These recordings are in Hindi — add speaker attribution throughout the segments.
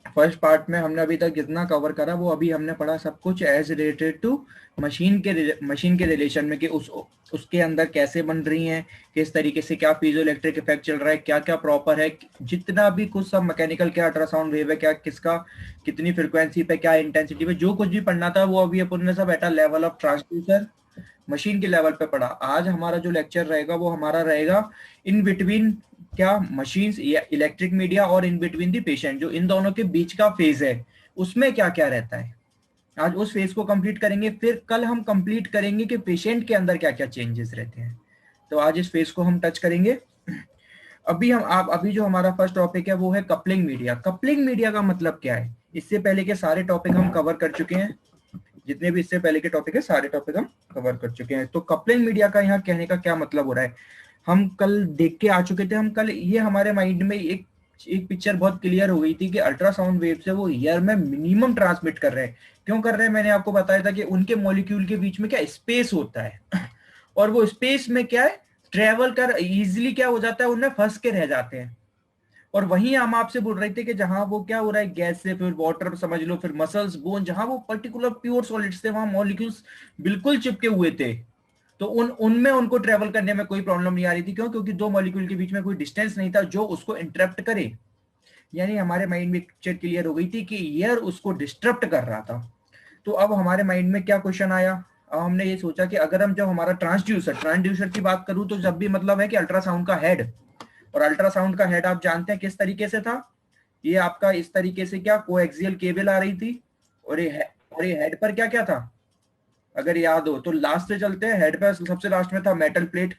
Speaker 1: फर्स्ट पार्ट में हमने अभी तक जितना कवर करा वो अभी हमने पढ़ा सब कुछ एज रिलेटेड टू मशीन के रिलेशन में, कि उसके अंदर कैसे बन रही हैं, किस तरीके से, क्या पीजो इलेक्ट्रिक इफेक्ट चल रहा है, क्या क्या प्रॉपर है, जितना भी कुछ सब मैकेनिकल, क्या अल्ट्रासाउंड वेव है, क्या किसका कितनी फ्रिक्वेंसी पे, क्या इंटेंसिटी पे, जो कुछ भी पढ़ना था वो अभी अपन ने सब at a level of transducer machine के लेवल पे पढ़ा। आज हमारा जो लेक्चर रहेगा वो हमारा रहेगा इन बिटवीन क्या मशीन्स या इलेक्ट्रिक मीडिया और इन बिटवीन द पेशेंट, जो इन दोनों के बीच का फेज है उसमें क्या क्या रहता है। आज उस फेज को कंप्लीट करेंगे, फिर कल हम कंप्लीट करेंगे कि पेशेंट के अंदर क्या क्या चेंजेस रहते हैं। तो आज इस फेज को हम टच करेंगे। अभी जो हमारा फर्स्ट टॉपिक है वो है कपलिंग मीडिया। कपलिंग मीडिया का मतलब क्या है? इससे पहले के सारे टॉपिक हम कवर कर चुके हैं, जितने भी इससे पहले के टॉपिक है सारे टॉपिक हम कवर कर चुके हैं। तो कपलिंग मीडिया का यहाँ कहने का क्या मतलब हो रहा है, हम कल देख के आ चुके थे। हम कल ये हमारे माइंड में एक पिक्चर बहुत क्लियर हो गई थी कि अल्ट्रासाउंड वेव से वो ईयर में मिनिमम ट्रांसमिट कर रहे हैं। क्यों कर रहे हैं? मैंने आपको बताया था कि उनके मॉलिक्यूल के बीच में क्या स्पेस होता है और वो स्पेस में क्या है, ट्रेवल कर इजिली क्या हो जाता है, उनमें फंस के रह जाते हैं। और वहीं हम आपसे बोल रहे थे कि जहां वो क्या हो रहा है, गैस से फिर वाटर समझ लो, फिर मसल्स, बोन, जहां वो पर्टिकुलर प्योर सॉलिड्स थे वहां मॉलिक्यूल्स बिल्कुल चिपके हुए थे। तो उनमें उनको ट्रेवल करने में कोई प्रॉब्लम नहीं आ रही थी। क्यों? क्योंकि दो मॉलिक्यूल के बीच में कोई डिस्टेंस नहीं था जो उसको इंटरप्ट करे। यानी हमारे माइंड में पिक्चर क्लियर हो गई थी कि एयर उसको डिस्टर्ब कर रहा था। तो अब हमारे माइंड में क्या क्वेश्चन आया, अब हमने ये सोचा कि अगर हम, जब हमारा ट्रांसड्यूसर की बात करूं तो जब भी मतलब है कि अल्ट्रासाउंड का हेड, और अल्ट्रासाउंड का हेड आप जानते हैं किस तरीके से था, ये आपका इस तरीके से क्या कोएक्सियल केबल आ रही थी, और ये हेड पर क्या क्या था, अगर याद हो तो लास्ट से चलते हैं। हेड पर सबसे लास्ट में था मेटल प्लेट,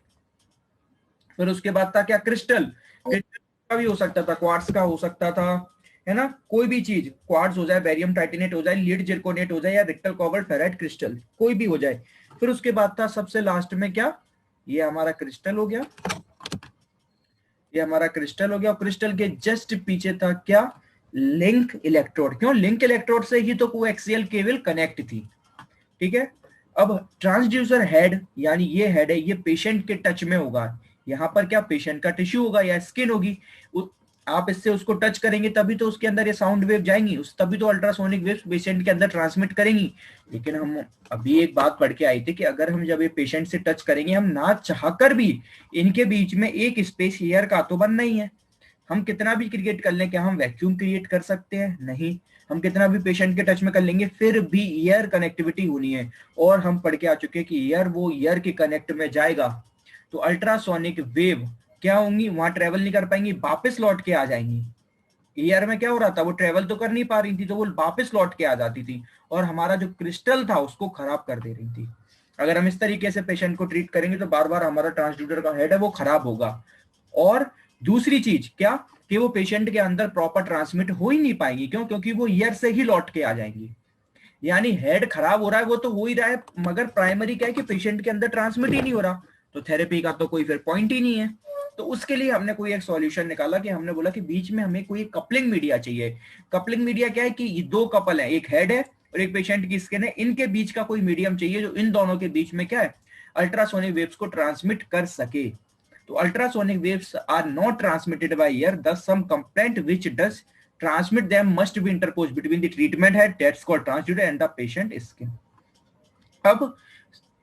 Speaker 1: फिर उसके बाद था क्या, क्रिस्टल। क्रिस्टल का भी हो सकता था, क्वार्ट्स का हो सकता था, है ना, कोई भी चीज, क्वार्ट्स हो जाए, बेरियम टाइटेनेट हो जाए, लीड जिरकोनेट हो जाए, या रिक्टल कोबाल्ट फेराइट क्रिस्टल, कोई भी हो जाए। फिर उसके बाद था सबसे लास्ट में क्या, ये हमारा क्रिस्टल हो गया, ये हमारा क्रिस्टल हो गया। और क्रिस्टल के जस्ट पीछे था क्या, लिंक इलेक्ट्रोड। क्यों? लिंक इलेक्ट्रोड से ही तो कोएक्सियल केबल कनेक्ट थी। ठीक है। अब ट्रांसड्यूसर हेड, यानी ये हेड है, ये पेशेंट के टच में होगा। यहाँ पर क्या, पेशेंट का टिश्यू होगा या स्किन होगी, आप इससे उसको टच करेंगे तभी तो उसके अंदर ये साउंड वेव जाएंगी, उस तभी तो अल्ट्रासोनिक वेव्स पेशेंट के अंदर ट्रांसमिट करेंगी। लेकिन हम अभी एक बात पढ़ के आए थे कि अगर हम जब ये पेशेंट से टच करेंगे, हम ना चाहकर भी इनके बीच में एक स्पेस एयर का तो बनना ही है। हम कितना भी क्रिएट कर लें, क्या हम वैक्यूम क्रिएट कर सकते हैं? नहीं। हम कितना भी पेशेंट के टच में कर लेंगे, फिर भी एयर कनेक्टिविटी होनी है। और हम पढ़ के आ चुके हैं कि एयर, वो एयर के कनेक्ट में जाएगा तो अल्ट्रासोनिक वेव क्या होंगी, वहां ट्रेवल नहीं कर पाएंगी, वापस लौट के आ जाएंगी। एयर में क्या हो रहा था, वो ट्रेवल तो कर नहीं पा रही थी, तो वो वापस लौट के आ जाती थी और हमारा जो क्रिस्टल था उसको खराब कर दे रही थी। अगर हम इस तरीके से पेशेंट को ट्रीट करेंगे तो बार बार हमारा ट्रांसड्यूसर का हेड है वो खराब होगा। और दूसरी चीज क्या, कि वो पेशेंट के अंदर प्रॉपर ट्रांसमिट हो ही नहीं पाएंगी। क्यों? क्योंकि वो ईयर से ही लौट के आ जाएंगी। यानी हेड खराब हो रहा है, वो तो हो ही रहा है, मगर प्राइमरी क्या है कि पेशेंट के अंदर ट्रांसमिट ही नहीं हो रहा, तो थेरेपी का तो कोई फिर पॉइंट ही नहीं है। तो उसके लिए हमने कोई एक सॉल्यूशन निकाला कि हमने बोला कि बीच में हमें कोई कपलिंग मीडिया चाहिए। कपलिंग मीडिया क्या है कि ये दो कपल है, एक हेड है और एक पेशेंट की स्किन है, इनके बीच का कोई मीडियम चाहिए जो इन दोनों के बीच में क्या है, अल्ट्रासोनिक वेव्स को ट्रांसमिट कर सके। तो ultrasonic waves are not transmitted by air, thus some complaint which does transmit them must be interposed between the treatment head, that's called transducer, and the patient skin. अब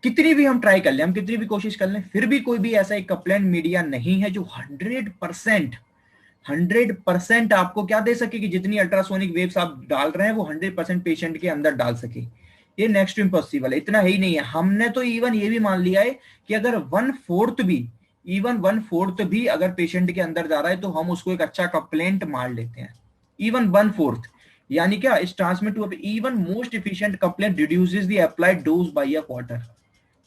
Speaker 1: कितनी भी हम ट्राई कर लें, हम कितनी भी कोशिश कर लें, फिर भी कोई भी ऐसा एक कपलेंट मीडिया नहीं है जो 100% आपको क्या दे सके, कि जितनी अल्ट्रासोनिक वेव्स आप डाल रहे हैं वो 100% पेशेंट के अंदर डाल सके। ये नेक्स्ट इम्पॉसिबल है, इतना ही नहीं है। हमने तो इवन ये भी मान लिया है कि अगर 1/4 भी, इवन 1/4 भी अगर पेशेंट के अंदर जा रहा है तो हम उसको एक अच्छा कप्लेंट मान लेते हैं। इवन 1/4, यानी क्या, इस transmit to even most efficient couplant reduces the applied dose by a quarter,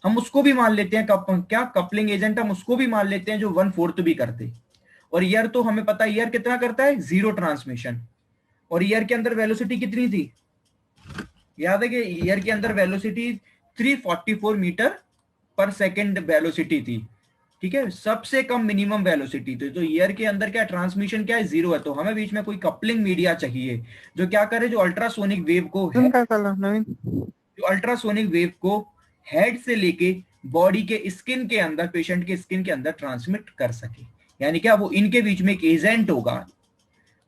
Speaker 1: हम उसको भी मान लेते हैं। क्या कपलिंग एजेंट, हम उसको भी मान लेते हैं जो 1/4 भी करते। और ईयर तो हमें पता है ईयर कितना करता है, 0 ट्रांसमिशन। और ईयर के अंदर वेलोसिटी कितनी थी, याद है कि ईयर के अंदर वेलोसिटी 344 मीटर पर सेकेंड वेलोसिटी थी। ठीक है, सबसे कम मिनिमम वेलोसिटी थी। तो ईयर के अंदर क्या ट्रांसमिशन क्या है, 0 है। तो हमें बीच में कोई कपलिंग मीडिया चाहिए जो क्या करे, जो अल्ट्रासोनिक वेव को है,
Speaker 2: काय चाललं नवीन?
Speaker 1: जो अल्ट्रासोनिक वेव को हेड से लेके बॉडी के स्किन के अंदर, पेशेंट के स्किन के अंदर ट्रांसमिट कर सके। यानी क्या, वो इनके बीच में एक एजेंट होगा।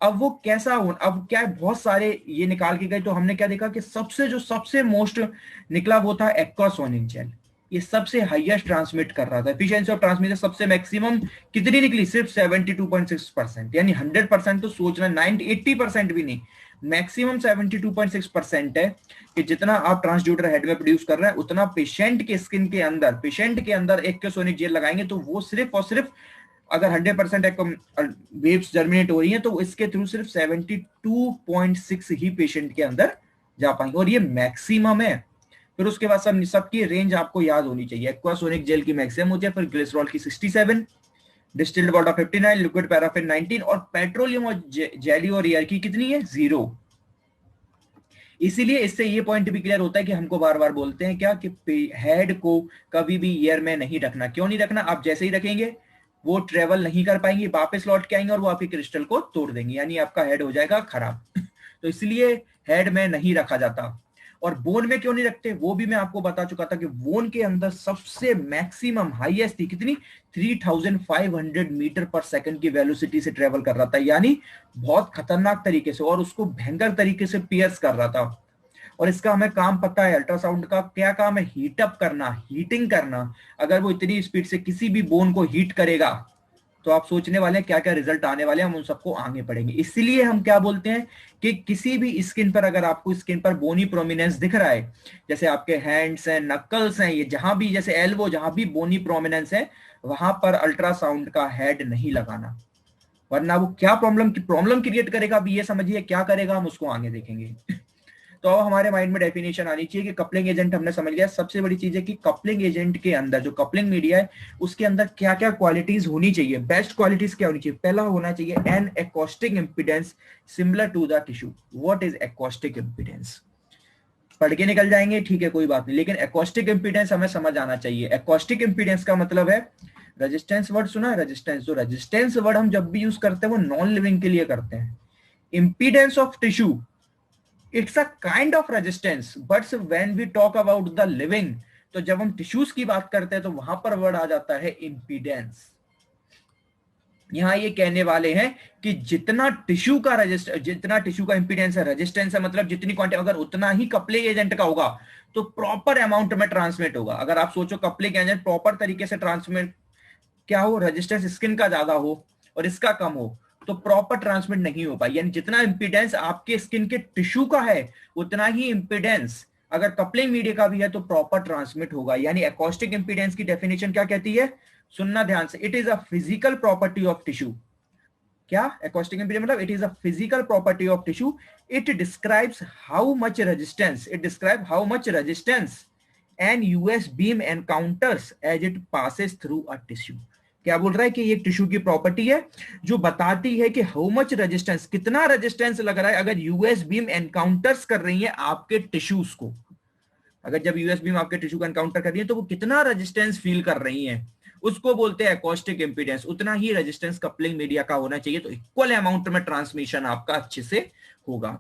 Speaker 1: अब वो कैसा हो, अब क्या है, बहुत सारे ये निकाल के गए तो हमने क्या देखा कि सबसे मोस्ट निकला वो था एक्वासोनिक जेल। ये सबसे हाईएस्ट ट्रांसमिट कर रहा था, एफिशिएंसी ऑफ ट्रांसमिशन सबसे मैक्सिमम कितनी निकली, सिर्फ 72.6%, यानी 100% तो सोचना, 80% भी नहीं, मैक्सिमम 72.6% है कि जितना आप ट्रांसड्यूसर हेड में प्रोड्यूस कर रहे हैं उतना पेशेंट के स्किन के अंदर, पेशेंट के अंदर एक्वासोनिक जेल लगाएंगे तो वो सिर्फ और सिर्फ, अगर 100% वेव्स जर्मिनेट हो रही हैं तो इसके थ्रू सिर्फ 72.6 ही पेशेंट के अंदर जा पाएंगे, और ये मैक्सिमम है। फिर उसके बाद सबकी रेंज आपको याद होनी चाहिए। एक्वासोनिक जेल की मैक्सिमम होती है, फिर ग्लिसरॉल की 67, डिस्टिल्ड वाटर 59, लिक्विड पैराफिन 19, और पेट्रोलियम और जेली और एयर की कितनी है, 0। इसीलिए इससे ये पॉइंट भी क्लियर होता है कि हमको बार बार बोलते हैं क्या, कि हेड को कभी भी एयर में नहीं रखना। क्यों नहीं रखना, आप जैसे ही रखेंगे वो ट्रेवल नहीं कर पाएंगे, वापस लौट के आएंगे और वो आपके क्रिस्टल को तोड़ देंगे, यानी आपका हेड हो जाएगा खराब। तो इसलिए हेड में नहीं रखा जाता। और बोन में क्यों नहीं रखते, वो भी मैं आपको बता चुका था कि बोन के अंदर सबसे मैक्सिमम हाईएस्ट थी कितनी, 3500 मीटर पर सेकंड की वेलोसिटी से ट्रेवल कर रहा था, यानी बहुत खतरनाक तरीके से, और उसको भयंकर तरीके से पियर्स कर रहा था। और इसका हमें काम पता है, अल्ट्रासाउंड का क्या काम है, हीट अप करना, हीटिंग करना। अगर वो इतनी स्पीड से किसी भी बोन को हीट करेगा तो आप सोचने वाले हैं क्या क्या रिजल्ट आने वाले हैं, हम उन सबको आगे पढ़ेंगे। इसीलिए हम क्या बोलते हैं कि किसी भी स्किन पर, अगर आपको स्किन पर बोनी प्रोमिनेंस दिख रहा है, जैसे आपके हैंड्स हैं, नकल्स हैं, ये जहां भी, जैसे एल्बो, जहां भी बोनी प्रोमिनेंस है वहां पर अल्ट्रासाउंड का हेड नहीं लगाना, वरना वो क्या प्रॉब्लम क्रिएट करेगा, अभी ये समझिए क्या करेगा, हम उसको आगे देखेंगे। तो अब हमारे माइंड में डेफिनेशन आनी चाहिए कि कपलिंग एजेंट हमने समझ लिया। सबसे बड़ी चीज है कि कपलिंग एजेंट के अंदर, जो कपलिंग मीडिया है उसके अंदर क्या क्या क्वालिटीज होनी चाहिए, बेस्ट क्वालिटीज क्या होनी चाहिए। पहला होना चाहिए an acoustic impedance similar to the tissue. What is acoustic impedance, पढ़ के निकल जाएंगे, ठीक है कोई बात नहीं, लेकिन एकॉस्टिक इंपीडेंस हमें समझ आना चाहिए। एकॉस्टिक इंपीडेंस का मतलब है, रेजिस्टेंस वर्ड सुना है, रेजिस्टेंस, जो रेजिस्टेंस वर्ड हम जब भी यूज करते हैं वो नॉन लिविंग के लिए करते हैं। Impedance of tissue, it's a kind of resistance, but when we talk about the living, तो जब हम टिश्यूज की बात करते हैं तो वहां पर वर्ड आ जाता है इंपीडेंस। यहां ये कहने वाले हैं कि जितना टिश्यू का इंपीडेंस है, रेजिस्टेंस है, मतलब जितनी क्वांटिटी, अगर उतना ही कपलिंग एजेंट का होगा तो प्रॉपर अमाउंट में ट्रांसमिट होगा। अगर आप सोचो कपलिंग एजेंट प्रॉपर तरीके से ट्रांसमिट क्या हो, रेजिस्टेंस स्किन का ज्यादा हो और इसका कम हो तो प्रॉपर ट्रांसमिट नहीं हो पाई, यानी जितना इंपीडेंस आपके स्किन के टिश्यू का है उतना ही इंपीडेंस अगर कपलिंग मीडिया का भी है तो प्रॉपर ट्रांसमिट होगा। यानी एकॉस्टिक इंपीडेंस की डेफिनेशन क्या कहती है, सुनना ध्यान से, it is a physical property of tissue. क्या एकॉस्टिक इंपीडेंस मतलब, it is a physical property of tissue, it describes how much resistance and US beam encounters as it passes through a tissue. क्या बोल रहा है कि ये टिश्यू की प्रॉपर्टी है जो बताती है कि हाउ मच रेजिस्टेंस, कितना रेजिस्टेंस लग रहा है अगर यूएस बीम एनकाउंटर्स कर रही है आपके टिश्यूज को। अगर जब यूएस बीम आपके टिश्यू को एनकाउंटर कर रही है तो वो कितना रेजिस्टेंस फील कर रही है, उसको बोलते हैं एकॉस्टिक इंपीडेंस। उतना ही रेजिस्टेंस कपलिंग मीडिया का होना चाहिए, तो इक्वल अमाउंट में ट्रांसमिशन आपका अच्छे से होगा।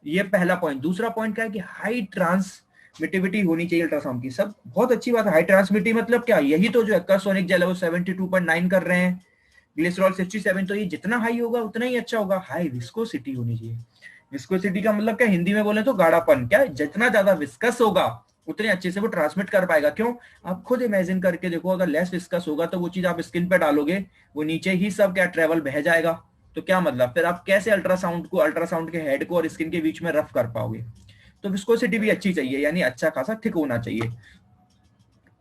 Speaker 1: ये पहला पॉइंट। दूसरा पॉइंट क्या है कि हाई ट्रांसमिटिविटी होनी चाहिए अल्ट्रासाउंड की। सब बहुत अच्छी बात है, हाई ट्रांसमिटिविटी मतलब क्या, यही तो जो एक्वासोनिक जेल है वो 72.9 कर रहे हैं, ग्लिसरॉल 67, तो ये जितना हाई होगा उतना ही अच्छा होगा। हाई विस्कोसिटी होनी चाहिए। विस्कोसिटी का मतलब क्या, हिंदी में बोले तो गाढ़ापन। क्या, जितना ज्यादा विस्कस होगा उतने अच्छे से वो ट्रांसमिट कर पाएगा। क्यों, आप खुद इमेजिन करके देखो, अगर लेस विस्कस होगा तो वो चीज आप स्किन पे डालोगे वो नीचे ही सब क्या ट्रेवल बह जाएगा, तो क्या मतलब, फिर आप कैसे अल्ट्रासाउंड के हेड को और स्किन के बीच में रफ कर पाओगे। तो विस्कोसिटी भी अच्छी चाहिए, यानी अच्छा खासा थिक होना चाहिए।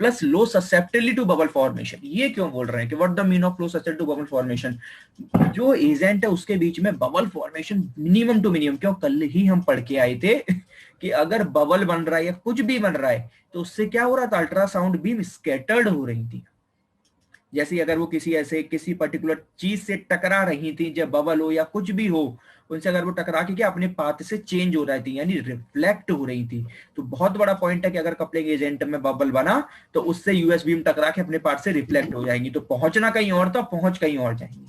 Speaker 1: Plus low susceptibility to bubble formation. ये क्यों बोल रहे हैं कि what the mean of low susceptibility to bubble formation, जो एजेंट है उसके बीच में bubble formation minimum to minimum. क्यों, कल ही हम पढ़ के आए थे कि अगर बबल बन रहा है या कुछ भी बन रहा है तो उससे क्या हो रहा था, अल्ट्रासाउंड बीम स्कैटर्ड हो रही थी। जैसे अगर वो किसी पर्टिकुलर चीज से टकरा रही थी, जब बबल हो या कुछ भी हो, उनसे अगर वो टकरा के क्या अपने पाथ से चेंज हो रही थी, यानी रिफ्लेक्ट हो रही थी। तो बहुत बड़ा पॉइंट है कि अगर कपलिंग एजेंट में बबल बना तो उससे यूएस बीम टकरा के अपने पाथ से रिफ्लेक्ट हो जाएंगी, तो पहुंचना कहीं और था, पहुंच कहीं और जाएंगी।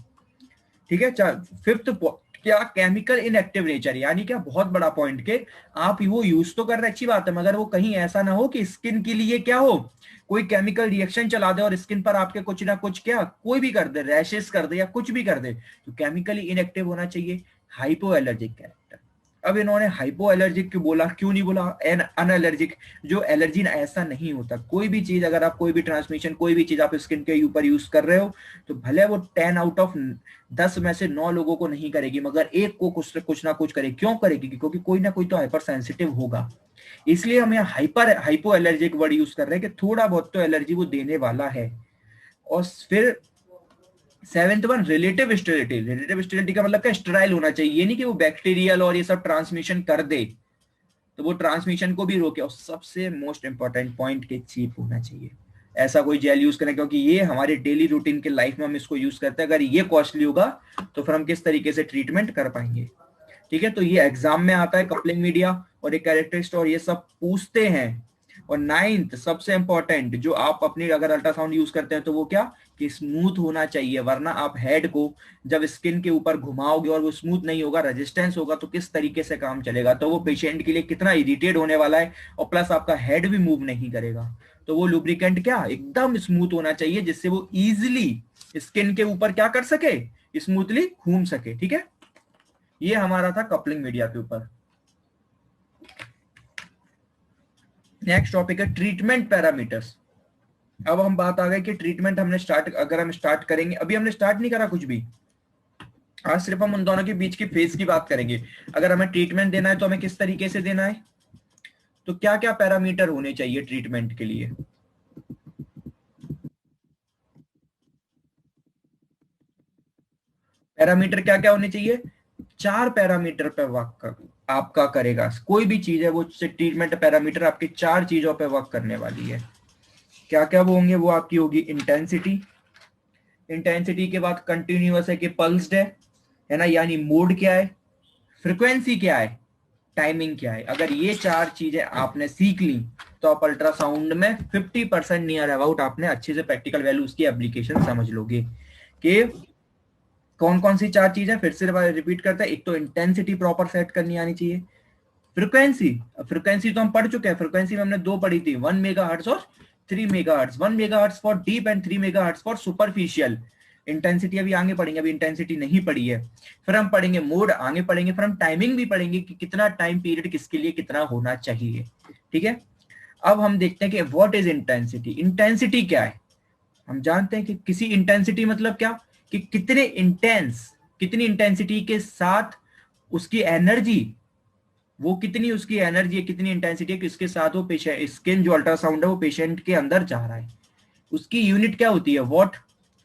Speaker 1: ठीक है। फिफ्थ क्या, केमिकल इनएक्टिव नेचर, यानी क्या बहुत बड़ा पॉइंट के आप वो यूज तो कर रहे अच्छी बात है, मगर वो कहीं ऐसा ना हो कि स्किन के लिए क्या हो, कोई केमिकल रिएक्शन चला दे और स्किन पर आपके कुछ ना कुछ क्या कोई भी कर दे, रैशेस कर दे या कुछ भी कर दे। तो केमिकली इनएक्टिव होना चाहिए। हाइपो एलर्जिक कैरेक्टर, अब इन्होंने हाइपो एलर्जिक क्यों बोला, क्यों नहीं बोला अनएलर्जिक, जो एलर्जी ऐसा नहीं होता। कोई भी चीज अगर आप कोई भी ट्रांसमिशन कोई भी चीज आप स्किन के ऊपर यूज कर रहे हो, तो भले वो 10 आउट ऑफ 10 में से 9 लोगों को नहीं करेगी, मगर एक को कुछ ना कुछ करेगी। क्यों करेगी? क्योंकि कोई ना कोई तो हाइपर सेंसिटिव होगा। इसलिए हम यहाँ हाइपो एलर्जिक वर्ड यूज कर रहे हैं कि थोड़ा बहुत तो एलर्जी वो देने वाला है। और फिर seventh one, relative sterility. Relative sterility का मतलब क्या, स्टेराइल होना चाहिए। ये नहीं कि वो बैक्टीरियल और ये सब ट्रांसमिशन कर दे, तो वो ट्रांसमिशन को भी रोके। और सबसे मोस्ट इंपॉर्टेंट पॉइंट के चीप होना चाहिए। ऐसा कोई जेल यूज करें, क्योंकि ये हमारे डेली रूटीन के लाइफ में हम इसको यूज करते हैं। अगर ये कॉस्टली होगा तो फिर हम किस तरीके से ट्रीटमेंट कर पाएंगे? ठीक है, तो ये एग्जाम में आता है, कपलिंग मीडिया और एक कैरेक्टरिस्टिक और ये सब पूछते हैं। और नाइन्थ सबसे इंपॉर्टेंट, जो आप अपनी अगर अल्ट्रासाउंड यूज करते हैं तो वो क्या, कि स्मूथ होना चाहिए। वरना आप हेड को जब स्किन के ऊपर घुमाओगे और वो स्मूथ नहीं होगा, रेजिस्टेंस होगा, तो किस तरीके से काम चलेगा? तो वो पेशेंट के लिए कितना इरिटेट होने वाला है, और प्लस आपका हेड भी मूव नहीं करेगा। तो वो लुब्रिकेंट क्या एकदम स्मूथ होना चाहिए, जिससे वो इजिली स्किन के ऊपर क्या कर सके, स्मूथली घूम सके। ठीक है, ये हमारा था कपलिंग मीडिया के ऊपर। नेक्स्ट टॉपिक है ट्रीटमेंट पैरामीटर्स। अब हम बात आ गई कि ट्रीटमेंट हमने स्टार्ट, अगर हम स्टार्ट करेंगे, अभी हमने स्टार्ट नहीं करा कुछ भी, आज सिर्फ हम उन दोनों के बीच की फेज की बात करेंगे। अगर हमें ट्रीटमेंट देना है तो हमें किस तरीके से देना है, तो क्या क्या पैरामीटर होने चाहिए ट्रीटमेंट के लिए? पैरामीटर क्या क्या होने चाहिए? 4 पैरामीटर पे वर्क आपका करेगा कोई भी चीज है, वो ट्रीटमेंट पैरामीटर आपकी 4 चीजों पे वर्क करने वाली है। क्या क्या वो होंगे? वो आपकी होगी इंटेंसिटी। इंटेंसिटी के बाद कंटिन्यूअस है कि पल्स्ड है ना, यानी मोड क्या है, फ्रीक्वेंसी क्या है, टाइमिंग क्या है। अगर ये 4 चीजें आपने सीख ली तो आप अल्ट्रासाउंड में 50% नियर अबाउट आपने अच्छे से प्रैक्टिकल वैल्यू उसकी एप्लीकेशन समझ लोगे। कि कौन कौन सी 4 चीजें, फिर से रिपीट करते हैं। एक तो इंटेंसिटी प्रॉपर सेट करनी आनी चाहिए। फ्रीक्वेंसी, फ्रीक्वेंसी तो हम पढ़ चुके हैं, फ्रीक्वेंसी में हमने 2 पढ़ी थी, 1 मेगाहर्ट्ज और 3 megahertz. 1 megahertz for deep and 3 megahertz for superficial. Intensity अभी आगे पढ़ेंगे, अभी इंटेंसिटी नहीं पढ़ी है। फिर हम पढ़ेंगे मोड, आगे पढ़ेंगे। फिर हम टाइमिंग भी पढ़ेंगे कि कितना टाइम पीरियड किसके लिए कितना होना चाहिए। ठीक है, अब हम देखते हैं कि व्हाट इज इंटेंसिटी। इंटेंसिटी क्या है? हम जानते हैं कि किसी इंटेंसिटी मतलब क्या, कि कितने इंटेंस, कितनी इंटेंसिटी के साथ उसकी एनर्जी, वो कितनी उसकी एनर्जी है, कितनी इंटेंसिटी है, किसके साथ वो पेशेंट स्किन जो अल्ट्रासाउंड है वो पेशेंट के अंदर जा रहा है। उसकी यूनिट क्या होती है? वॉट।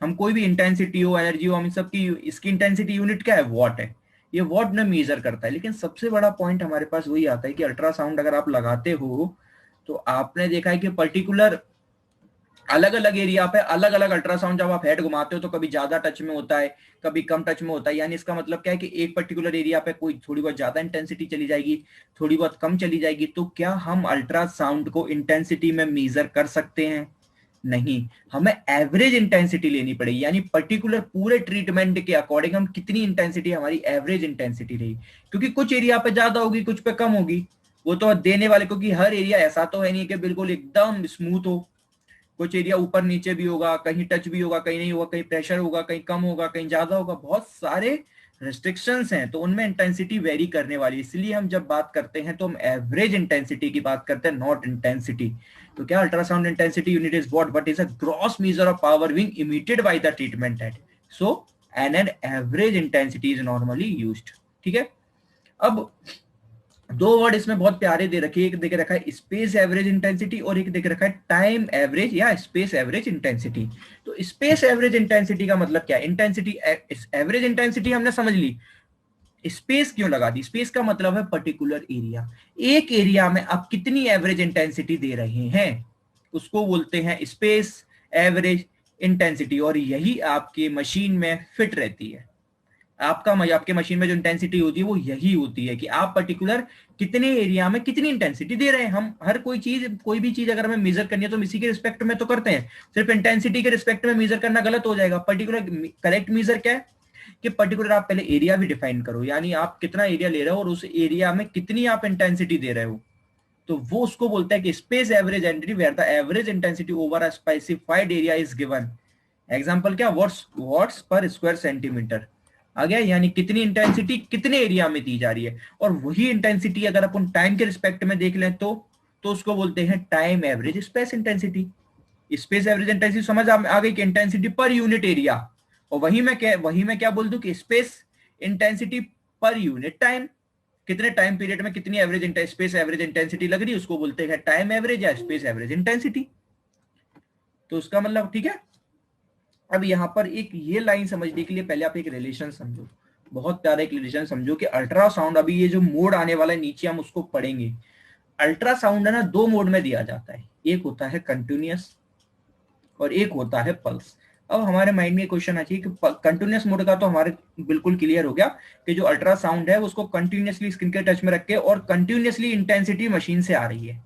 Speaker 1: हम कोई भी इंटेंसिटी हो, एनर्जी हो, हम इन सबकी इसकी इंटेंसिटी यूनिट क्या है? वॉट है। ये वॉट में मेजर करता है। लेकिन सबसे बड़ा पॉइंट हमारे पास वही आता है कि अल्ट्रासाउंड अगर आप लगाते हो तो आपने देखा है कि पर्टिकुलर अलग अलग एरिया पे अलग अलग अल्ट्रासाउंड, जब आप हेड घुमाते हो तो कभी ज्यादा टच में होता है, कभी कम टच में होता है। यानी इसका मतलब क्या है कि एक पर्टिकुलर एरिया पे कोई थोड़ी बहुत ज्यादा इंटेंसिटी चली जाएगी, थोड़ी बहुत कम चली जाएगी। तो क्या हम अल्ट्रासाउंड को इंटेंसिटी में मेजर कर सकते हैं? नहीं, हमें एवरेज इंटेंसिटी लेनी पड़ेगी। यानी पर्टिकुलर पूरे ट्रीटमेंट के अकॉर्डिंग हम कितनी इंटेंसिटी, हमारी एवरेज इंटेंसिटी रही। क्योंकि कुछ एरिया पे ज्यादा होगी, कुछ पे कम होगी, वो तो देने वाले, क्योंकि हर एरिया ऐसा तो है नहीं कि बिल्कुल एकदम स्मूथ हो। कुछ एरिया ऊपर नीचे भी होगा, कहीं टच भी होगा, कहीं नहीं होगा, कहीं प्रेशर होगा, कहीं कम होगा, कहीं ज्यादा होगा। बहुत सारे रिस्ट्रिक्शंस हैं, तो उनमें इंटेंसिटी वेरी करने वाली। इसलिए हम जब बात करते हैं तो हम एवरेज इंटेंसिटी की बात करते हैं, नॉट इंटेंसिटी। तो क्या ultrasound intensity unit is what, but is a gross measure of power being emitted by the treatment head. So an average intensity is normally used. ठीक है, अब 2 वर्ड इसमें बहुत प्यारे दे रखे, एक देख रखा है स्पेस एवरेज इंटेंसिटी और एक देख रखा है टाइम एवरेज या स्पेस एवरेज इंटेंसिटी। तो स्पेस एवरेज इंटेंसिटी का मतलब क्या है? इंटेंसिटी, एवरेज इंटेंसिटी हमने समझ ली, स्पेस क्यों लगा दी? स्पेस का मतलब है पर्टिकुलर एरिया। एक एरिया में आप कितनी एवरेज इंटेंसिटी दे रहे हैं उसको बोलते हैं स्पेस एवरेज इंटेंसिटी। और यही आपके मशीन में फिट रहती है। आपके मशीन में जो इंटेंसिटी होती है वो यही होती है कि आप पर्टिकुलर कितने एरिया में कितनी इंटेंसिटी दे रहे हैं। हम हर कोई भी चीज अगर हमें मेजर करनी है तो हम इसी के रिस्पेक्ट में तो करते हैं। सिर्फ इंटेंसिटी के रिस्पेक्ट में मेजर करना गलत हो जाएगा। पर्टिकुलर करेक्ट मेजर क्या है? कि पर्टिकुलर आप पहले एरिया भी डिफाइन करो, यानी आप कितना एरिया ले रहे हो और उस एरिया में कितनी आप इंटेंसिटी दे रहे हो, तो वो उसको बोलता है कि space average entity where the average intensity over a specified area is given. Example क्या, वॉट्स पर स्क्वायर सेंटीमीटर आ गया, यानी कितनी इंटेंसिटी कितने एरिया में दी जा रही है। और वही इंटेंसिटी अगर अपन टाइम के रिस्पेक्ट में देख लें तो उसको बोलते हैं time average space intensity. Space average intensity समझ आ गई कि इंटेंसिटी पर यूनिट एरिया, और वही मैं क्या बोल दूं कि space intensity per unit time, कितने टाइम पीरियड में कितनी एवरेज स्पेस एवरेज इंटेंसिटी लग रही है, उसको बोलते हैं टाइम एवरेज या स्पेस एवरेज इंटेंसिटी। तो उसका मतलब ठीक है। अब यहां पर एक ये लाइन समझने के लिए पहले आप एक रिलेशन समझो, बहुत प्यारा एक रिलेशन समझो कि अल्ट्रासाउंड, अभी ये जो मोड आने वाला है नीचे हम उसको पढ़ेंगे। अल्ट्रासाउंड है ना, दो मोड में दिया जाता है, एक होता है कंटिन्यूअस और एक होता है पल्स। अब हमारे माइंड में क्वेश्चन आ चाहिए कि कंटिन्यूअस मोड का तो हमारे बिल्कुल क्लियर हो गया कि जो अल्ट्रासाउंड है उसको कंटिन्यूअसली स्किन के टच में रख के और कंटिन्यूअसली इंटेंसिटी मशीन से आ रही है,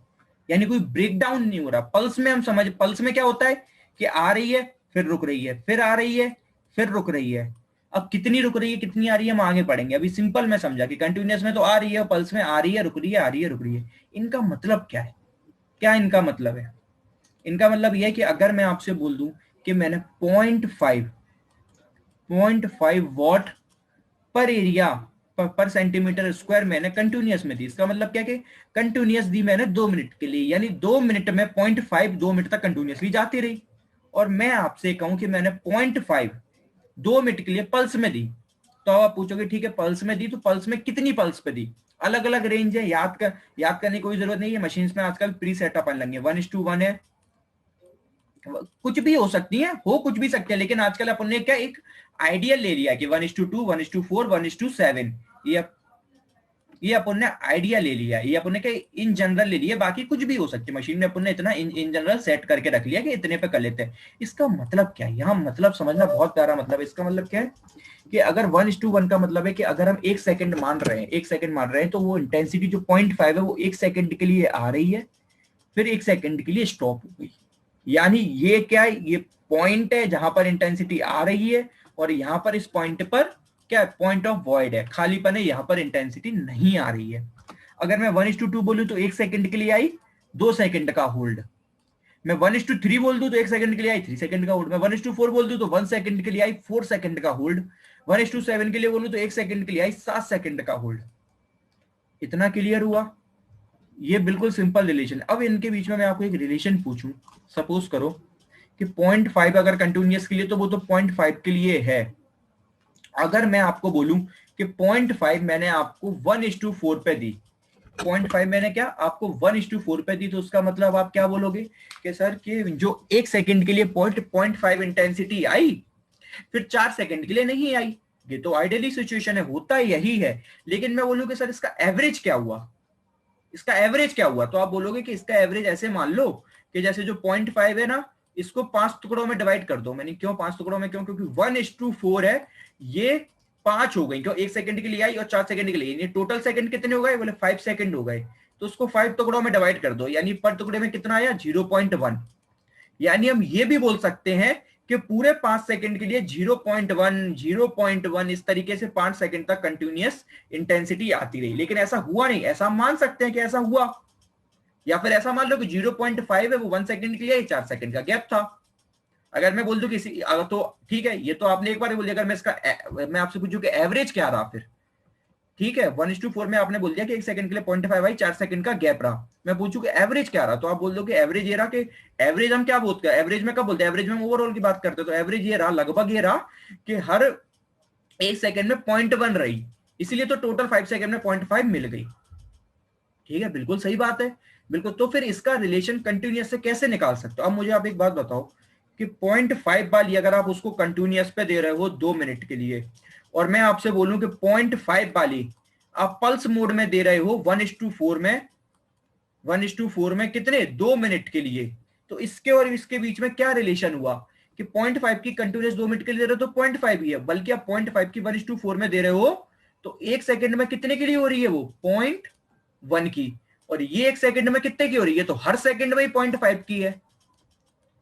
Speaker 1: यानी कोई ब्रेक डाउन नहीं हो रहा। पल्स में हम समझ, पल्स में क्या होता है कि आ रही है फिर रुक रही है, फिर आ रही है फिर रुक रही है। अब कितनी रुक रही है कितनी आ रही है हम आगे पढ़ेंगे, अभी सिंपल में समझा कि कंटिन्यूअस में तो आ रही है, पल्स में आ रही है रुक रही है आ रही है रुक रही है। इनका मतलब क्या है, क्या इनका मतलब है? इनका मतलब यह है कि अगर मैं आपसे बोल दूं कि मैंने 0.5 वॉट पर एरिया पर सेंटीमीटर स्क्वायर मैंने कंटिन्यूअस में दी, इसका मतलब क्या कि कंटिन्यूअस दी मैंने 2 मिनट के लिए, यानी 2 मिनट में 0.5 2 मिनट तक कंटिन्यूअसली जाती रही। और मैं आपसे कहूं कि मैंने 0.5 2 मिनट के लिए पल्स में दी, तो आप पूछोगे ठीक है पल्स में दी तो पल्स में कितनी पल्स पे दी? अलग अलग रेंज है, याद करने की कोई जरूरत नहीं है, मशीन में आजकल प्री सेटअप आने लगे, 1:1 है, कुछ भी हो सकती है, हो कुछ भी सकते हैं, लेकिन आजकल अपन ने क्या एक आइडियल ले लिया कि 1:2 1:4 1:7, ये अपन ने आइडिया ले लिया, ये अपन ने क्या इन जनरल ले लिया, बाकी कुछ भी हो सकती है मशीन में, अपन ने इतना इन जनरल सेट करके रख लिया कि इतने पे कर लेते हैं। इसका मतलब क्या है, यहाँ मतलब समझना बहुत प्यारा मतलब है। इसका मतलब क्या है कि अगर 1:1 का मतलब है कि अगर हम 1 सेकंड मान रहे हैं, 1 सेकंड मान रहे हैं, तो वो इंटेंसिटी जो 0.5 है वो 1 सेकंड के लिए आ रही है, फिर 1 सेकंड के लिए स्टॉप हो गई। यानी ये क्या है, ये पॉइंट है जहां पर इंटेंसिटी आ रही है, और यहां पर इस पॉइंट पर क्या पॉइंट ऑफ वॉइड है, खालीपन है, यहां पर इंटेंसिटी नहीं आ रही है। अगर मैं 1:2 बोलूं तो 1 सेकंड के लिए आई 2 सेकंड का होल्ड, मैं 1:3 बोल दूं तो 1 सेकंड के लिए आई 3 सेकंड का होल्ड, मैं 1:4 बोल दूं तो 1 सेकंड के लिए आई 4 सेकंड का होल्ड, 1:7 के लिए बोलूं तो 1 सेकंड के लिए आई 7 सेकंड का होल्ड। इतना क्लियर हुआ? ये बिल्कुल सिंपल रिलेशन। अब इनके बीच में मैं आपको एक रिलेशन पूछूं, सपोज करो कि 0.5 अगर कंटिन्यूअस के लिए तो वो तो 0.5 के लिए है। अगर मैं आपको बोलूं कि 0.5 मैंने आपको 1:4 पे दी, 0.5 मैंने क्या आपको 1:4 पे दी, तो उसका मतलब आप क्या बोलोगे कि सर कि जो 1 सेकंड के लिए 0.5 इंटेंसिटी आई, फिर 4 सेकंड के लिए नहीं आई। ये तो आइडियली सिचुएशन है, होता यही है। लेकिन मैं बोलूं कि सर इसका एवरेज क्या हुआ, इसका एवरेज क्या हुआ, तो आप बोलोगे कि इसका एवरेज ऐसे मान लो कि जैसे जो 0.5 है ना, इसको 5 टुकड़ों में डिवाइड कर दो। मैंने क्यों 5 टुकड़ों में, क्यों, क्योंकि 1:4 है, ये 5 हो गई, क्यों 1 सेकंड के लिए आई और 4 सेकंड के लिए, ये टोटल सेकंड कितने हो गए, बोले 5 सेकंड हो गए, तो उसको 5 टुकड़ों में डिवाइड कर दो, यानी पर टुकड़े में कितना आया 0.1। यानी हम ये भी बोल सकते हैं कि पूरे 5 सेकंड के लिए 0.1 इस तरीके से 5 सेकंड तक कंटिन्यूअस इंटेंसिटी आती रही। लेकिन ऐसा हुआ नहीं, ऐसा हम मान सकते हैं कि ऐसा हुआ, या फिर ऐसा मान लो कि 0.5 है वो 1 सेकंड के लिए 4 सेकंड का गैप था। अगर मैं बोल दूं कि अगर तो ठीक है, ये तो आपने एक बार बोल दिया। अगर मैं इसका मैं आपसे पूछूं कि एवरेज क्या रहा, फिर ठीक है 1:4 में आपने बोल दिया कि 1 सेकंड के लिए 0.5 आई, 4 सेकंड का गैप रहा। मैं पूछूं कि एवरेज क्या रहा, तो आप बोल दो कि एवरेज ये रहा कि एवरेज हम क्या बोलते हैं, एवरेज में कब बोलते हैं, एवरेज में ओवरऑल की बात करते हैं, तो एवरेज ये रहा, लगभग ये रहा कि हर 1 सेकंड में 0.1 रही, इसलिए तो टोटल 5 सेकंड में 0.5 मिल गई। ठीक है, बिल्कुल सही बात है, बिल्कुल। तो फिर इसका रिलेशन कंटिन्यूअस से कैसे निकाल सकते हो? अब मुझे आप एक बात बताओ कि 0.5 वाली अगर आप उसको कंटिन्यूअस पे दे रहे हो 2 मिनट के लिए, और मैं आपसे बोलूं कि 0.5 वाली आप पल्स मोड में दे रहे हो 1:4 में, 1:4 में कितने 2 मिनट के लिए, तो इसके और इसके बीच में क्या रिलेशन हुआ कि 0.5 की कंटिन्यूअस 2 मिनट के लिए दे रहे हो तो 0.5 ही है, बल्कि आप 0.5 की 1:4 में दे रहे हो तो 1 सेकंड में कितने के लिए हो रही है वो 0.1 की, और ये 1 सेकंड में कितने की हो रही है, तो हर सेकंड में 0.5 की है।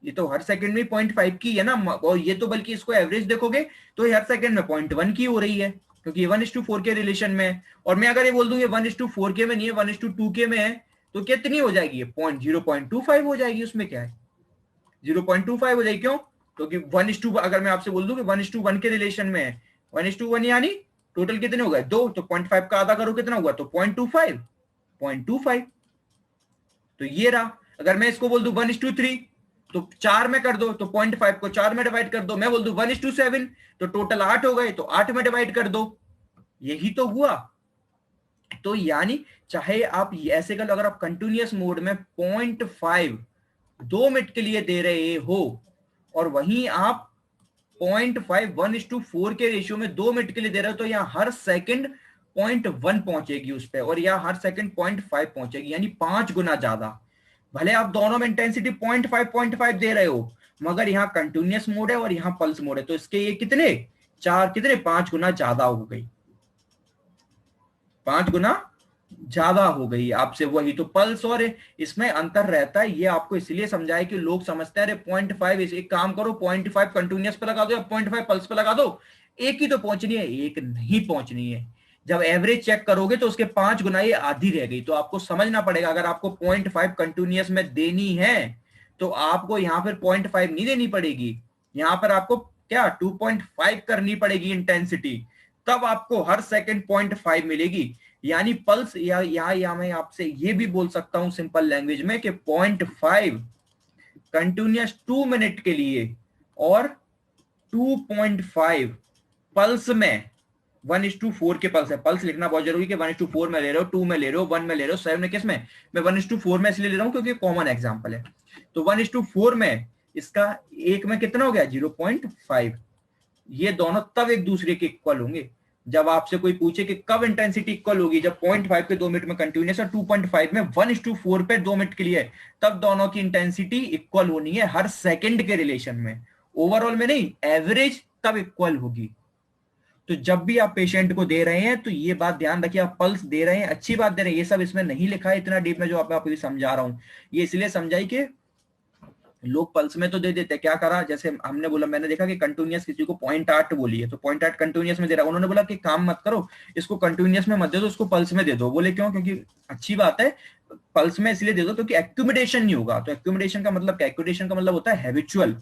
Speaker 1: ये तो हर सेकंड में 0.5 की है ना, और ये तो बल्कि इसको एवरेज देखोगे तो ये हर सेकंड में 0.1 की हो रही है, क्योंकि ये 1:4 के रिलेशन में है। और मैं अगर ये बोल दूं ये 1:4 के में नहीं है, 1:2 के में है, तो कितनी हो जाएगी ये 0.25 हो जाएगी, उसमें क्या है 0.25 हो जाएगी। क्यों? क्योंकि 1:2, अगर मैं आपसे बोल दूं कि 1:1 के रिलेशन में है, 1:1 यानी टोटल कितने हो गए 2, तो 0.5 का आधा करो कितना हुआ, तो 0.25। तो ये रहा। अगर मैं इसको बोल दूं 1:3, तो 4 में कर दो, तो 0.5 को 4 में डिवाइड कर दो। मैं बोल दूं 1:7, तो टोटल 8 हो गए, तो 8 में डिवाइड कर दो। यही तो हुआ। तो यानी चाहे आप ऐसे कर लो, अगर आप कंटिन्यूअस मोड में 0.5 2 मिनट के लिए दे रहे हो, और वहीं आप 0.5 1:4 के रेशियो में 2 मिनट के लिए दे रहे हो, तो यहाँ हर सेकंड 0.1 पहुंचेगी उस पर, और यहाँ हर सेकंड 0.5 पहुंचेगी, यानी 5 गुना ज्यादा। भले आप दोनों में इंटेंसिटी 0.5 दे रहे हो, मगर यहाँ कंटिन्यूअस मोड है और यहाँ पल्स मोड है, तो इसके ये कितने 5 गुना ज्यादा हो गई, 5 गुना ज्यादा हो गई आपसे। वही तो पल्स और इसमें अंतर रहता है, ये आपको इसलिए समझाए कि लोग समझते हैं अरे 0.5, एक काम करो 0.5 कंटिन्यूअस पे लगा दो या 0.5 पल्स पे लगा दो, एक ही तो पहुंचनी है, एक नहीं पहुंचनी है। जब एवरेज चेक करोगे तो उसके 5 गुना ये आधी रह गई। तो आपको समझना पड़ेगा, अगर आपको 0.5 कंटिन्यूअस में देनी है तो आपको यहाँ पर 0.5 नहीं देनी पड़ेगी, यहाँ पर आपको क्या 2.5 करनी पड़ेगी इंटेंसिटी, तब आपको हर सेकंड 0.5 मिलेगी। यानी पल्स या मैं आपसे ये भी बोल सकता हूं सिंपल लैंग्वेज में कि 0.5 कंटिन्यूअस 2 मिनट के लिए और 2.5 पल्स में 1:4 के पल्स है। पल्स लिखना बहुत जरूरी कि 1:4 में ले रहे हो, 2 में ले रहे हो, 1 में ले रहे हो, 7 में, किस में, मैं 1:4 में इसलिए ले रहा हूं क्योंकि कॉमन एग्जांपल है। तो 1:4 में इसका एक में कितना हो गया 0.5। ये दोनों तब एक दूसरे के इक्वल होंगे जब आपसे कोई पूछे कि कब इंटेंसिटी इक्वल होगी, जब 0.5 के 2 मिनट में कंटिन्यूअस और 2.5 में 1:4 पे 2 मिनट के लिए, तब दोनों की इंटेंसिटी इक्वल होनी है हर सेकंड के रिलेशन में, ओवरऑल में नहीं, एवरेज तब इक्वल होगी। तो जब भी आप पेशेंट को दे रहे हैं तो ये बात ध्यान रखिए, आप पल्स दे रहे हैं अच्छी बात दे रहे हैं, ये सब इसमें नहीं लिखा है इतना डीप में जो आपको समझा रहा हूं। ये इसलिए समझाई कि लोग पल्स में तो दे देते, क्या करा, जैसे हमने बोला, मैंने देखा कि कंटिन्यूअस किसी को 0.8 बोली है तो 0.8 कंटिन्यूअस में दे रहा, उन्होंने बोला कि काम मत करो, इसको कंटिन्यूअस में मत दे दो, इसको पल्स में दे दो। बोले क्यों? क्योंकि अच्छी बात है पल्स में इसलिए दे दो क्योंकि एक्यूमुलेशन नहीं होगा। तो एक्यूमुलेशन का मतलब क्या? एक्यूमुलेशन का मतलब होता है हैबिचुअल।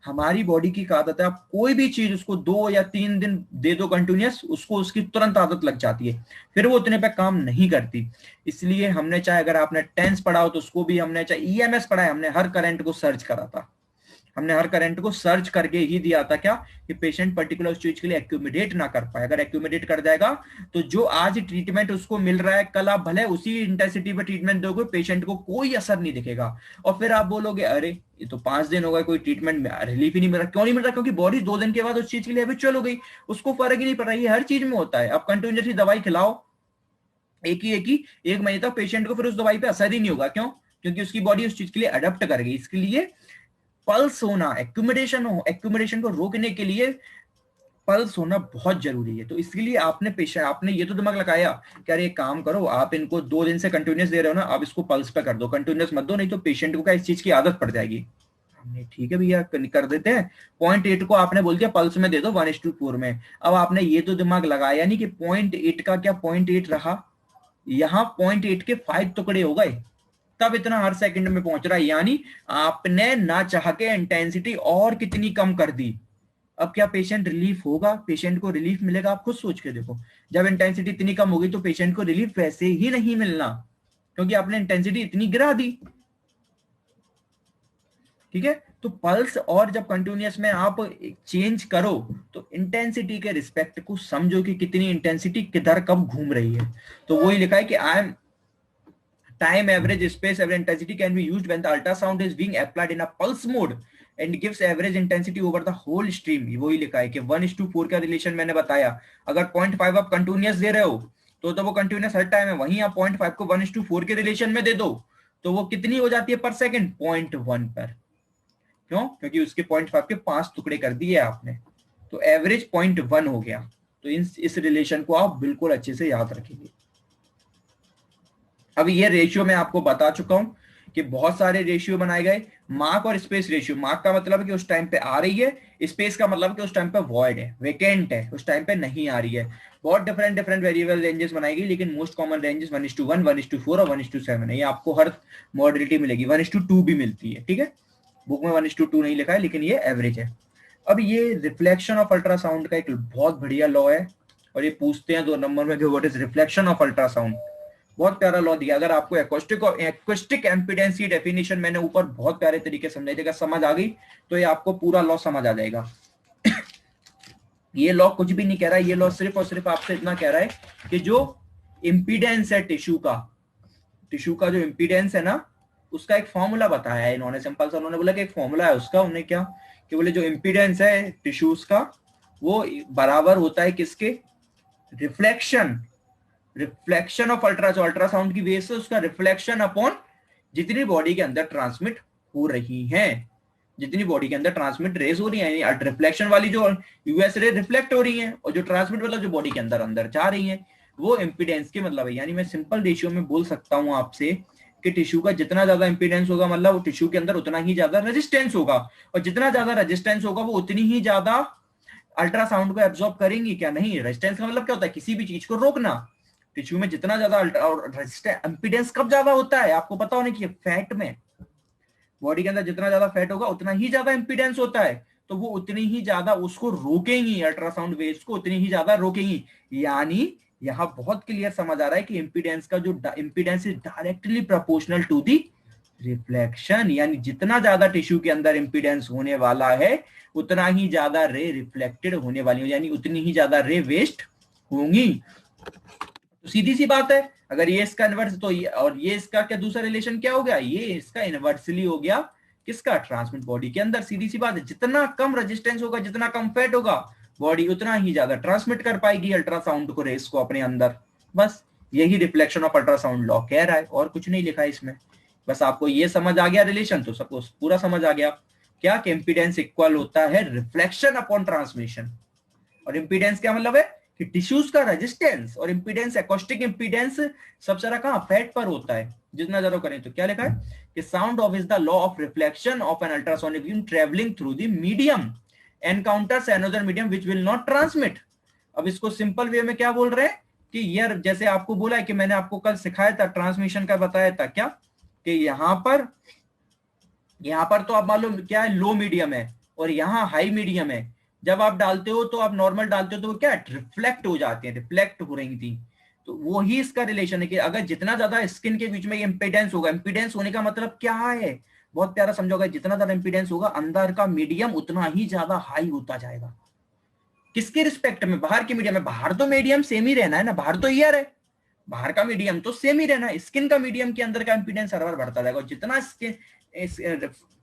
Speaker 1: हमारी बॉडी की आदत है, आप कोई भी चीज उसको 2 या 3 दिन दे दो कंटिन्यूअस, उसको उसकी तुरंत आदत लग जाती है, फिर वो उतने पे काम नहीं करती। इसलिए हमने चाहे, अगर आपने टेंस पढ़ा हो तो उसको भी हमने, चाहे ईएमएस पढ़ा है, हमने हर करंट को सर्च करा था, हमने हर करंट को सर्च करके ही दिया था क्या, कि पेशेंट पर्टिकुलर उस चीज के लिए एक्यूमुलेट ना कर पाए। अगर एक्यूमुलेट कर जाएगा तो जो आज ट्रीटमेंट उसको मिल रहा है, कल आप भले उसी इंटेंसिटी पर ट्रीटमेंट दोगे, पेशेंट को कोई असर नहीं दिखेगा। और फिर आप बोलोगे अरे ये तो 5 दिन हो गए, कोई ट्रीटमेंट में रिलीफ ही नहीं मिल रहा। क्यों नहीं मिल रहा? क्योंकि बॉडी 2 दिन के बाद उस चीज के लिए हैबिचुअल हो गई, उसको फर्क ही नहीं पड़ रहा। ये हर चीज में होता है। आप कंटिन्यूसली दवाई खिलाओ एक महीने तक, पेशेंट को फिर उस दवाई पे असर ही नहीं होगा। क्यों? क्योंकि उसकी बॉडी उस चीज के लिए अडेप्ट कर गई। इसके लिए पल्स होना, एक्यूमुलेशन को रोकने के लिए पल्स होना बहुत जरूरी है। तो इसलिए आपने ये तो दिमाग लगाया कि अरे एक काम करो, आप इनको 2 दिन से कंटिन्यूअस दे रहे हो ना, आप इसको पल्स पे कर दो, कंटिन्यूअस मत दो, नहीं तो पेशेंट को क्या इस चीज की आदत पड़ जाएगी। हमने ठीक है भैया कर देते हैं। 0.8 को आपने बोल दिया पल्स में दे दो 1:4 में। अब आपने ये तो दिमाग लगाया नहीं कि 0.8 का क्या 0.8 रहा, यहाँ 0.8 के 5 टुकड़े हो गए, तब इतना हर सेकंड में पहुंच रहा है। यानी आपने ना चाह के इंटेंसिटी और कितनी कम कर दी। अब क्या पेशेंट रिलीफ होगा? पेशेंट को रिलीफ मिलेगा? आप खुद सोच के देखो, जब इंटेंसिटी इतनी कम होगी तो पेशेंट को रिलीफ वैसे ही नहीं मिलना, क्योंकि आपने इंटेंसिटी इतनी गिरा दी। ठीक है, तो पल्स और जब कंटिन्यूअस में आप चेंज करो तो इंटेंसिटी के रिस्पेक्ट को समझो कि कितनी इंटेंसिटी किधर कब घूम रही है। तो वही लिखा है कि I am time average space average intensity can be used when the ultrasound is being applied in a pulse mode and gives average intensity over the whole stream। वही लिखा है कि 1:4 का रिलेशन मैंने बताया। अगर 0.5 आप कंटिन्यूअस दे रहे हो तो वो कंटिन्यूअस हर टाइम है, वहीं आप 0.5 को 1:4 के रिलेशन में दे दो तो वो कितनी हो जाती है पर सेकंड? 0.1 पर। क्यों? क्योंकि उसके 0.5 के 5 टुकड़े कर दिए आपने, तो एवरेज 0.1 हो गया। तो इस रिलेशन को आप बिल्कुल अच्छे से याद रखेंगे। अब ये रेशियो मैं आपको बता चुका हूं कि बहुत सारे रेशियो बनाए गए, मार्क और स्पेस रेशियो। मार्क का मतलब है कि उस टाइम पे आ रही है, स्पेस का मतलब कि उस टाइम पे वॉइड है, वेकेंट है, उस टाइम पे नहीं आ रही है। बहुत डिफरेंट डिफरेंट वेरिएबल रेंजेस बनाई गई, लेकिन मोस्ट कॉमन रेंजेस 1:1, 1:4 और 1:7 है। ये आपको हर मॉडलिटी मिलेगी, 1:2 भी मिलती है, ठीक है। बुक में 1:2 नहीं लिखा है, लेकिन ये एवरेज है। अब ये रिफ्लेक्शन ऑफ अल्ट्रासाउंड का एक बहुत बढ़िया लॉ है, और ये पूछते हैं 2 नंबर में कि what is reflection of ultrasound. बहुत प्यारा लॉ दिया। अगर आपको एक्वेस्टिक एम्पिडेंस की डेफिनेशन मैंने ऊपर बहुत प्यारे तरीके से समझाई, अगर समझ आ गई तो ये आपको पूरा लॉ समझ आ जाएगा। ये लॉ कुछ भी नहीं कह रहा है, ये लॉ सिर्फ और सिर्फ आपसे इतना कह रहा है कि जो इम्पीडेंस है टिश्यू का जो इम्पीडेंस है ना, उसका एक फॉर्मूला बताया है इन्होंने। सिंपल सा उन्होंने बोला कि एक फॉर्मूला है उसका। उन्हें क्या कि बोले जो इम्पीडेंस है टिश्यूज का वो बराबर होता है किसके, रिफ्लेक्शन ऑफ अल्ट्रासाउंड की बेस से उसका रिफ्लेक्शन अपॉन जितनी बॉडी के अंदर ट्रांसमिट हो रही है, जितनी बॉडी के अंदर ट्रांसमिट रेज हो रही है। रिफ्लेक्शन वाली जो यूएस रे रिफ्लेक्ट हो रही है, और जो ट्रांसमिट मतलब जो बॉडी के अंदर अंदर जा रही है, वो इम्पीडेंस के मतलब है। यानी मैं सिंपल रेशियो में बोल सकता हूं आपसे कि टिश्यू का जितना ज्यादा इंपीडेंस होगा, मतलब वो टिश्यू के अंदर उतना ही ज्यादा रेजिस्टेंस होगा, और जितना ज्यादा रेजिस्टेंस होगा वो उतनी ही ज्यादा अल्ट्रासाउंड को एब्जॉर्ब करेंगी। क्या नहीं, रेजिस्टेंस का मतलब क्या होता है, किसी भी चीज को रोकना। टिश्यू में जितना ज्यादा इंपीडेंस कब ज्यादा होता है आपको पता होने की, फैट में। बॉडी के अंदर जितना ज्यादा फैट होगा उतना ही ज्यादा इंपीडेंस होता है, तो वो उतनी ही ज्यादा उसको रोकेंगी, अल्ट्रासाउंड वेव्स को उतनी ही ज्यादा रोकेंगी। यानी यहां बहुत क्लियर समझ आ रहा है कि इंपीडेंस का जो impedance is directly proportional to the reflection. यानी जितना ज्यादा टिश्यू के अंदर इंपीडेंस होने वाला है उतना ही ज्यादा रे रिफ्लेक्टेड होने वाली है, यानी उतनी ही ज्यादा रे वेस्ट होंगी। तो सीधी सी बात है, अगर ये इसका इनवर्स तो ये, और ये इसका क्या दूसरा रिलेशन क्या हो गया, ये इसका इनवर्सली हो गया किसका, ट्रांसमिट बॉडी के अंदर। सीधी सी बात है, जितना कम रेजिस्टेंस होगा, जितना कम फैट होगा, बॉडी उतना ही ज्यादा ट्रांसमिट कर पाएगी अल्ट्रासाउंड को, रेस को अपने अंदर। बस यही रिफ्लेक्शन ऑफ अल्ट्रासाउंड लॉ कह रहा है, और कुछ नहीं लिखा है इसमें। बस आपको ये समझ आ गया रिलेशन, तो सबको पूरा समझ आ गया क्या कि इंपीडेंस इक्वल होता है रिफ्लेक्शन अपॉन ट्रांसमिशन। और इंपीडेंस क्या मतलब है कि टिश्यूज का रेजिस्टेंस और इंपीडेंस, एकॉस्टिक इंपीडेंस सब सारा कहां, फैट पर होता है। जितना ज्यादा करें तो क्या लिखा है कि sound of is the law of reflection of an ultrasonic beam travelling through the medium encounters another medium which will not transmit. अब इसको सिंपल वे में क्या बोल रहे हैं कि यार जैसे आपको बोला है कि मैंने आपको कल सिखाया था, ट्रांसमिशन का बताया था क्या कि यहां पर तो आप मालूम क्या है, लो मीडियम है और यहाँ हाई मीडियम है। जब आप डालते हो तो आप नॉर्मल डालते हो तो वो क्या रिफ्लेक्ट हो जाते हैं, रिफ्लेक्ट हो रही थी। तो वो ही इसका रिलेशन है कि अगर जितना ज्यादा स्किन के बीच में इंपीडेंस होगा, इंपीडेंस होने का मतलब क्या है, बहुत प्यारा समझोगा, जितना ज्यादा इंपीडेंस होगा अंदर का मीडियम उतना ही ज्यादा हाई होता जाएगा। किसके रिस्पेक्ट में, बाहर के मीडियम में। बाहर तो मीडियम सेम ही रहना है ना, बाहर तो ईयर है, बाहर का मीडियम तो सेम ही रहना है। स्किन का मीडियम के अंदर का इंपीडेंस हर बार बढ़ता जाएगा, और जितना स्किन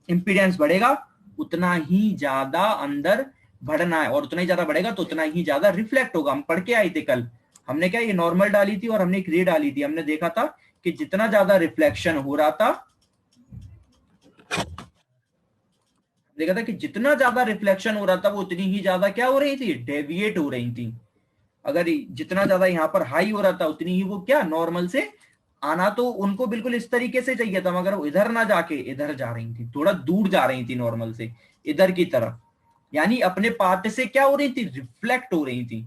Speaker 1: इंपीडेंस बढ़ेगा उतना ही ज्यादा अंदर बढ़ना है, और उतना ही ज्यादा बढ़ेगा तो उतना ही ज्यादा रिफ्लेक्ट होगा। हम पढ़ के आए थे कल, हमने क्या ये नॉर्मल डाली थी और हमने एक रे डाली थी। हमने देखा था कि जितना ज्यादा रिफ्लेक्शन हो रहा था, देखा था कि जितना ज्यादा रिफ्लेक्शन हो रहा था वो उतनी ही ज्यादा क्या हो रही थी, डेविएट हो रही थी। अगर जितना ज्यादा यहाँ पर हाई हो रहा था उतनी ही वो क्या नॉर्मल से आना तो उनको बिल्कुल इस तरीके से चाहिए था, मगर वो इधर ना जाके इधर जा रही थी, थोड़ा दूर जा रही थी नॉर्मल से इधर की तरफ। यानी अपने पार्ट से क्या हो रही थी, रिफ्लेक्ट हो रही थी।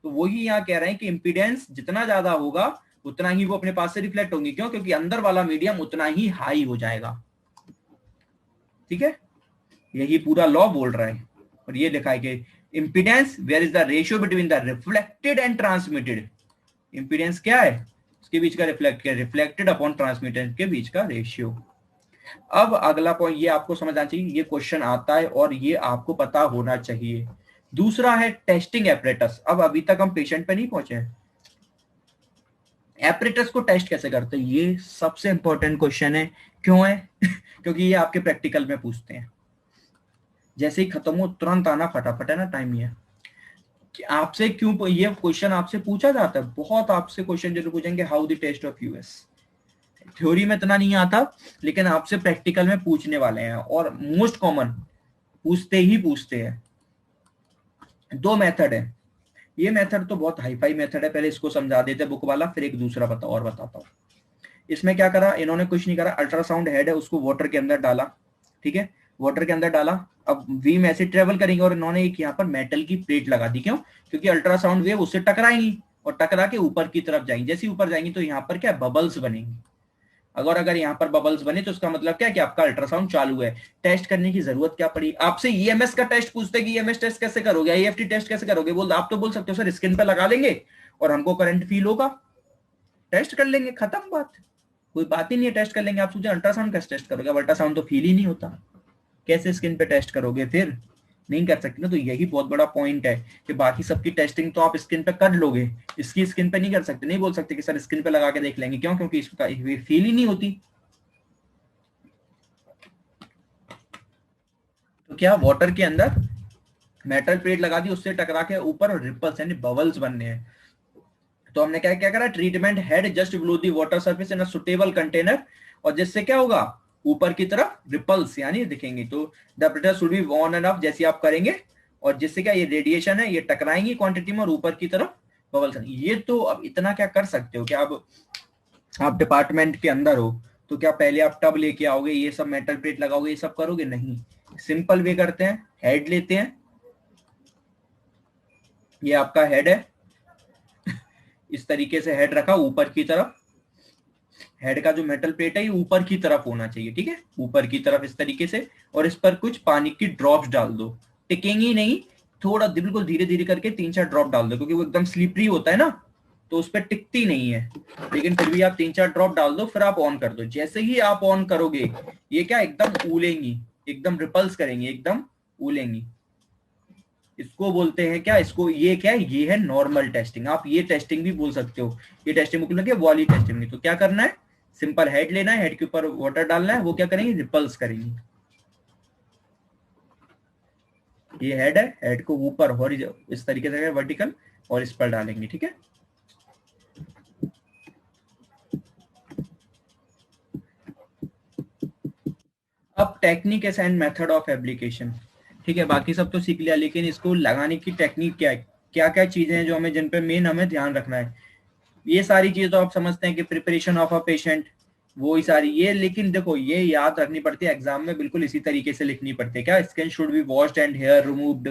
Speaker 1: तो वही यहाँ कह रहे हैं कि इंपीडेंस जितना ज्यादा होगा उतना ही वो अपने पास से रिफ्लेक्ट होंगी। क्यों, क्योंकि अंदर वाला मीडियम उतना ही हाई हो जाएगा। ठीक है, यही पूरा लॉ बोल रहा है। और ये लिखा है कि impedance where is the ratio between the reflected and transmitted. Impedance क्या है, उसके बीच का रिफ्लेक्टेड अपॉन ट्रांसमिटेड के बीच का रेशियो। अब अगला पॉइंट ये आपको समझ आना चाहिए, ये क्वेश्चन आता है और ये आपको पता होना चाहिए। दूसरा है टेस्टिंग एपरेटस। अब अभी तक हम पेशेंट पे नहीं पहुंचे हैं, एपरेटस को टेस्ट कैसे करते हैं, ये सबसे इंपॉर्टेंट क्वेश्चन है। क्यों है क्योंकि ये आपके प्रैक्टिकल में पूछते हैं। जैसे ही खत्म हो तुरंत आना, फटाफट है ना, टाइम ये आपसे क्यों ये क्वेश्चन आपसे पूछा जाता है। बहुत आपसे क्वेश्चन जरूर पूछेंगे, how the test of US. Theory में इतना नहीं आता, लेकिन आपसे प्रैक्टिकल में पूछने वाले हैं, और मोस्ट कॉमन पूछते हैं। 2 मेथड है। ये मेथड तो बहुत हाई फाई मेथड है, पहले इसको समझा देते बुक वाला, फिर एक दूसरा बताता हूं। इसमें क्या करा इन्होंने, कुछ नहीं करा, अल्ट्रासाउंड हेड है उसको वाटर के अंदर डाला, ठीक है, वाटर के अंदर डाला। अब बीम ऐसे ट्रेवल करेंगे और इन्होंने एक यहाँ पर मेटल की प्लेट लगा दी, क्यों? क्योंकि अल्ट्रासाउंड वेव उससे टकराएंगी और टकरा के ऊपर की तरफ जाएंगी, जैसे ऊपर जाएंगी तो यहाँ पर क्या बबल्स बनेंगी। अगर यहाँ पर बबल्स बने तो उसका मतलब क्या कि आपका अल्ट्रासाउंड चालू है। टेस्ट करने की जरूरत क्या पड़ी? आपसे ईएमएस का टेस्ट पूछते हैं कि ईएमएस टेस्ट कैसे करोगे, आईएफटी टेस्ट कैसे करोगे, बोल आप तो बोल सकते हो सर स्किन पे लगा लेंगे और हमको करंट फील होगा, टेस्ट कर लेंगे, खत्म बात, कोई बात ही नहीं है, टेस्ट कर लेंगे। आप सोचे अल्ट्रासाउंड कैसे टेस्ट करोगे? अब अल्ट्रासाउंड तो फील ही नहीं होता, कैसे स्किन पे टेस्ट करोगे? फिर नहीं कर सकते ना। तो यही बहुत बड़ा पॉइंट है कि बाकी सबकी टेस्टिंग तो आप स्किन पे कर लोगे, इसकी स्किन पे नहीं कर सकते, नहीं बोल सकते कि सर स्किन पे लगा के देख लेंगे, क्यों? क्योंकि इसका फील ही नहीं होती। तो क्या वाटर के अंदर मेटल प्लेट लगा दी, उससे टकरा के ऊपर रिपल्स यानी बबल्स बनने हैं। तो हमने क्या क्या करा, treatment head just below the water surface in a suitable container, और जिससे क्या होगा ऊपर की तरफ रिपल्स यानी दिखेंगे। तो the pressure should be on end of जैसे आप करेंगे, और जिससे क्या ये रेडिएशन है ये टकराएंगी क्वांटिटी में और ऊपर की तरफ बबल्स। ये तो अब इतना क्या कर सकते हो कि अब आप डिपार्टमेंट के अंदर हो तो क्या पहले आप टब लेके आओगे, ये सब मेटल प्लेट लगाओगे, ये सब करोगे? नहीं, सिंपल वे करते हैं, हेड लेते हैं, ये आपका हेड है, इस तरीके से हेड रखा ऊपर की तरफ, हेड का जो मेटल प्लेट है ये ऊपर की तरफ होना चाहिए, ठीक है, ऊपर की तरफ इस तरीके से, और इस पर कुछ पानी की ड्रॉप्स डाल दो, टिकेंगी नहीं, थोड़ा बिल्कुल धीरे धीरे करके 3-4 ड्रॉप डाल दो, क्योंकि वो एकदम स्लिपरी होता है ना तो उस पर टिकती नहीं है, लेकिन फिर भी आप 3-4 ड्रॉप डाल दो, फिर आप ऑन कर दो। जैसे ही आप ऑन करोगे ये क्या एकदम उलेंगी, एकदम रिपल्स करेंगी, एकदम उलेंगी। इसको बोलते हैं क्या, इसको ये क्या है, ये है नॉर्मल टेस्टिंग। आप ये टेस्टिंग भी बोल सकते हो, ये टेस्टिंग मतलब क्या, वाली टेस्टिंग नहीं। तो क्या करना है, सिंपल हेड लेना है, हेड के ऊपर वाटर डालना है, वो क्या करेंगे, रिपल्स करेंगे। ये हेड है, हेड को ऊपर इस तरीके से वर्टिकल और इस पर डालेंगे, ठीक है। अब technique and method of application, ठीक है, बाकी सब तो सीख लिया, लेकिन इसको लगाने की टेक्निक क्या है, क्या क्या चीजें हैं जो हमें, जिन पे मेन हमें ध्यान रखना है। ये सारी चीजें तो आप समझते हैं कि प्रिपरेशन ऑफ अ पेशेंट, वो ही सारी ये, लेकिन देखो ये याद रखनी पड़ती है, एग्जाम में बिल्कुल इसी तरीके से लिखनी पड़ती है। क्या, skin should be washed and hair removed,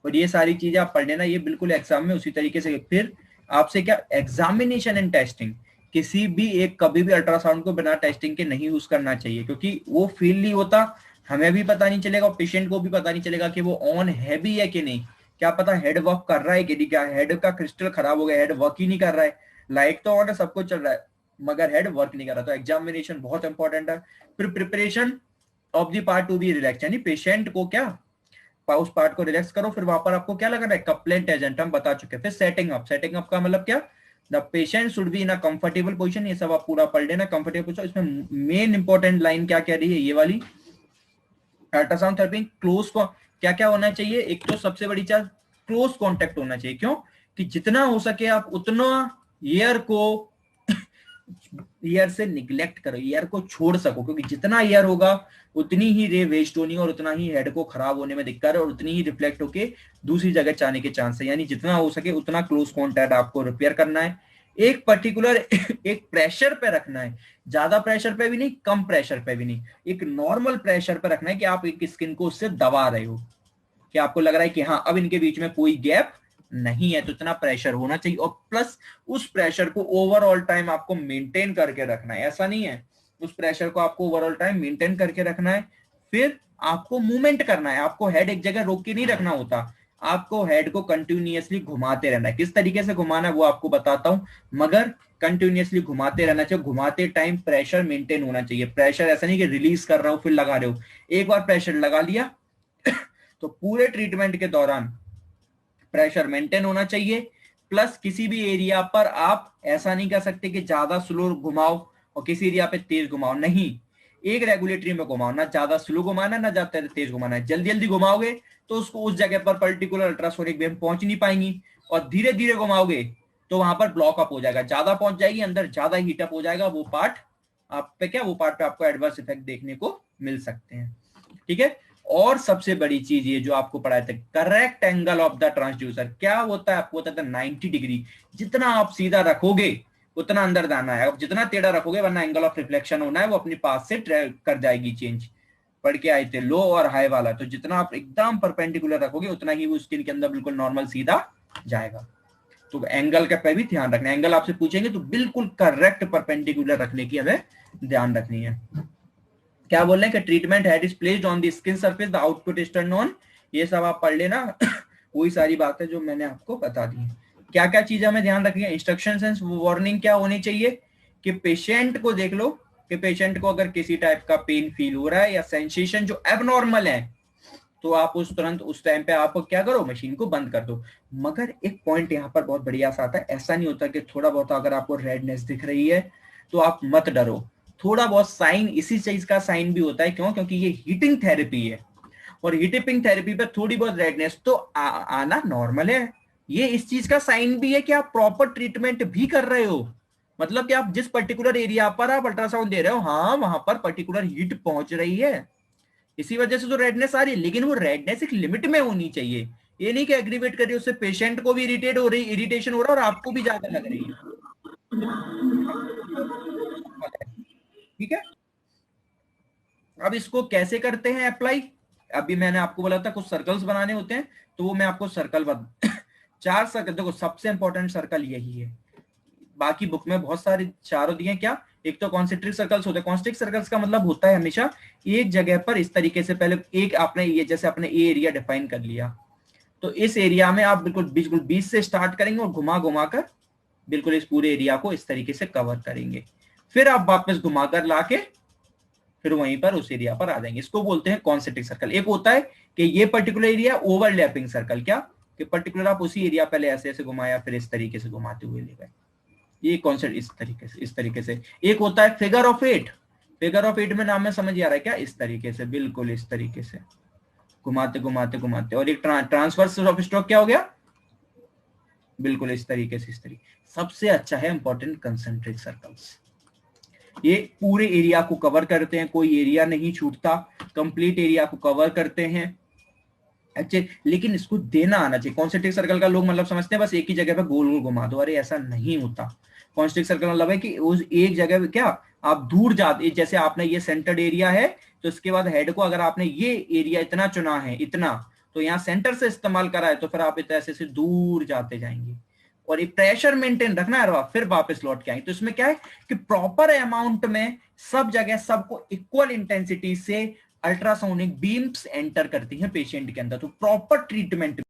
Speaker 1: और ये सारी चीजें आप पढ़ लेना, ये बिल्कुल एग्जाम में उसी तरीके से। फिर आपसे क्या, एग्जामिनेशन एंड टेस्टिंग, किसी भी एक, कभी भी अल्ट्रासाउंड को बिना टेस्टिंग के नहीं यूज करना चाहिए, क्योंकि वो फील नहीं होता, हमें भी पता नहीं चलेगा और पेशेंट को भी पता नहीं चलेगा कि वो ऑन है भी है कि नहीं। क्या पता हेड वर्क कर रहा है कि नहीं, क्या हेड का क्रिस्टल खराब हो गया, हेड वर्क ही नहीं कर रहा है, लाइट तो ऑन है, सब कुछ चल रहा है, मगर हेड वर्क नहीं कर रहा। तो एग्जामिनेशन बहुत इंपॉर्टेंट है। फिर preparation of the part to be relax, यानी पेशेंट को क्या, उस पार्ट को रिलैक्स करो, फिर वहां पर आपको क्या लगाना है, कपलेंट एजेंट हम बता चुके हैं। फिर सेटिंग अप, सेटिंग अप का मतलब क्या, the patient should be in a comfortable position, ये सब आप पूरा पढ़ लेना, कंफर्टेबल पोजीशन। इसमें मेन इंपॉर्टेंट लाइन क्या कह रही है, ये वाली, अल्ट्रासाउंड थेरेपी क्लोज को क्या क्या होना चाहिए, एक तो सबसे बड़ी चीज क्लोज कांटेक्ट होना चाहिए, क्यों कि जितना हो सके आप उतना एयर को ईयर से निग्लेक्ट करो, ईयर को छोड़ सको, क्योंकि जितना ईयर होगा उतनी ही रे वेस्ट होनी और उतना ही हेड को खराब होने में दिक्कत है और उतनी ही रिफ्लेक्ट होके दूसरी जगह जाने के चांस है। यानी जितना हो सके उतना क्लोज कॉन्टैक्ट आपको रिपेयर करना है, एक पर्टिकुलर एक प्रेशर पे रखना है, ज्यादा प्रेशर पे भी नहीं, कम प्रेशर पे भी नहीं, एक नॉर्मल प्रेशर पे रखना है कि आप एक स्किन को उससे दबा रहे हो, कि आपको लग रहा है कि हाँ अब इनके बीच में कोई गैप नहीं है, तो इतना प्रेशर होना चाहिए। और प्लस उस प्रेशर को ओवरऑल टाइम आपको मेंटेन करके रखना है, ऐसा नहीं है, उस प्रेशर को आपको ओवरऑल टाइम मेंटेन करके रखना है। फिर आपको मूवमेंट करना है, आपको हेड एक जगह रोक के नहीं रखना होता, आपको हेड को कंटिन्यूअसली घुमाते रहना है। किस तरीके से घुमाना है वो आपको बताता हूं, मगर कंटिन्यूअसली घुमाते रहना चाहिए। घुमाते टाइम प्रेशर मेंटेन होना चाहिए, प्रेशर ऐसा नहीं कि रिलीज कर रहा हूं फिर लगा रहे हो, एक बार प्रेशर लगा लिया तो पूरे ट्रीटमेंट के दौरान प्रेशर मेंटेन होना चाहिए। प्लस किसी भी एरिया पर आप ऐसा नहीं कर सकते कि ज्यादा स्लो घुमाओ और किसी एरिया पे तेज घुमाओ, नहीं, एक रेगुलेटरी में घुमाओ, ना ज्यादा स्लो घुमाना ना ज्यादा तेज घुमाना है। जल्दी जल्दी घुमाओगे तो उसको उस जगह पर पर्टिकुलर अल्ट्रासोनिक वेव पहुंच नहीं पाएंगी, और धीरे धीरे घुमाओगे तो वहां पर ब्लॉक अप हो जाएगा, ज्यादा पहुंच जाएगी अंदर, ज्यादा हीटअप हो जाएगा, वो पार्ट आप पे क्या, वो पार्ट पे आपको एडवर्स इफेक्ट देखने को मिल सकते हैं, ठीक है। और सबसे बड़ी चीज ये जो आपको पढ़ाया था, correct angle of the transducer क्या होता है, आपको होता है 90 डिग्री, जितना आप सीधा रखोगे उतना अंदर जाना है। अब जितना टेढ़ा रखोगे, वरना एंगल ऑफ रिफ्लेक्शन होना है, वो अपनी पास से कर जाएगी चेंज। पढ़ के आए थे लो और हाई वाला, तो जितना आप एकदम परपेंडिकुलर रखोगे उतना ही वो स्किन के अंदर बिल्कुल नॉर्मल सीधा जाएगा। तो एंगल का पे भी ध्यान रखना, एंगल आपसे पूछेंगे तो बिल्कुल करेक्ट परपेंडिकुलर रखने की हमें ध्यान रखनी है। क्या बोल रहे हैं कि treatment head is placed on the skin surface, the output is turn on. ये सब आप पढ़ लेना वही सारी बातें जो मैंने आपको बता दी। क्या क्या चीजें हमें ध्यान रखनी है, इंस्ट्रक्शंस एंड वार्निंग क्या होनी चाहिए कि पेशेंट को देख लो कि पेशेंट को अगर किसी टाइप का पेन फील हो रहा है या सेंसेशन जो एबनॉर्मल है, तो आप तुरंत उस टाइम पे आप क्या करो, मशीन को बंद कर दो। मगर एक पॉइंट यहाँ पर बहुत बढ़िया सा आता है, ऐसा नहीं होता कि थोड़ा बहुत अगर आपको रेडनेस दिख रही है तो आप मत डरो। थोड़ा बहुत साइन इसी चीज का साइन भी होता है, क्यों? क्योंकि ये हीटिंग थेरेपी है, और हीटिंग थेरेपी पे थोड़ी बहुत रेडनेस तो आना नॉर्मल है। ये इस चीज का साइन भी है कि आप प्रॉपर ट्रीटमेंट भी कर रहे हो, मतलब कि आप जिस पर्टिकुलर एरिया पर आप अल्ट्रासाउंड दे रहे हो, हाँ वहां पर पर्टिकुलर हीट पहुंच रही है, इसी वजह से तो रेडनेस आ रही है। लेकिन वो रेडनेस एक लिमिट में होनी चाहिए, ये नहीं कि एग्रीवेट करिए, उससे पेशेंट को भी इरिटेट हो रही, इरिटेशन हो रहा है और आपको भी ज्यादा लग रही है। ठीक है, अब इसको कैसे करते हैं अप्लाई? अभी मैंने आपको बोला था कुछ सर्कल्स बनाने होते हैं, तो वो मैं आपको सर्कल बता 4 सर्कल, देखो सबसे इंपॉर्टेंट सर्कल यही है, बाकी बुक में बहुत सारे चारों दिए। क्या? एक तो कॉन्सेंट्रिक सर्कल्स होते हैं। कॉन्सेंट्रिक सर्कल्स का मतलब होता है हमेशा एक जगह पर इस तरीके से, पहले एक आपने ये जैसे आपने ए एरिया डिफाइन कर लिया, तो इस एरिया में आप बिल्कुल बीच से स्टार्ट करेंगे और घुमा घुमा कर बिल्कुल इस पूरे एरिया को इस तरीके से कवर करेंगे, फिर आप वापस घुमाकर लाके फिर वहीं पर उस एरिया पर आ जाएंगे। इसको बोलते हैं कॉन्सेंट्रिक सर्कल। एक होता है कि ये पर्टिकुलर एरिया ओवरलैपिंग सर्कल, क्या कि पर्टिकुलर आप उसी एरिया पहले ऐसे ऐसे घुमाया फिर इस तरीके से घुमाते हुए ले गए, ये कॉन्सेप्ट इस तरीके से। एक होता है फिगर ऑफ 8, फिगर ऑफ 8 में नाम में समझ आ रहा है क्या? इस तरीके से, बिल्कुल इस तरीके से घुमाते घुमाते घुमाते। और एक ट्रांसवर्स ऑफ स्ट्रोक क्या हो गया? बिल्कुल इस तरीके से, इस तरीके। सबसे अच्छा है इंपॉर्टेंट कंसेंट्रिक सर्कल्स, ये पूरे एरिया को कवर करते हैं, कोई एरिया नहीं छूटता, कंप्लीट एरिया को कवर करते हैं। अच्छे, लेकिन इसको देना आना चाहिए। कॉन्सेंट्रिक सर्कल का लोग मतलब समझते हैं बस एक ही जगह पे गोल गोल घुमा दो, अरे ऐसा नहीं होता। कॉन्सेंट्रिक सर्कल मतलब है कि उस एक जगह पे क्या आप दूर जाते, जैसे आपने ये सेंटर्ड एरिया है, तो इसके बाद हेड को अगर आपने ये एरिया इतना चुना है, इतना, तो यहाँ सेंटर से इस्तेमाल करा है, तो फिर आप ऐसे से दूर जाते जाएंगे और एक प्रेशर मेंटेन रखना है, फिर वापस लौट के आएंगे। तो इसमें क्या है कि प्रॉपर अमाउंट में सब जगह सबको इक्वल इंटेंसिटी से अल्ट्रासोनिक बीम्स एंटर करती हैं पेशेंट के अंदर, तो प्रॉपर ट्रीटमेंट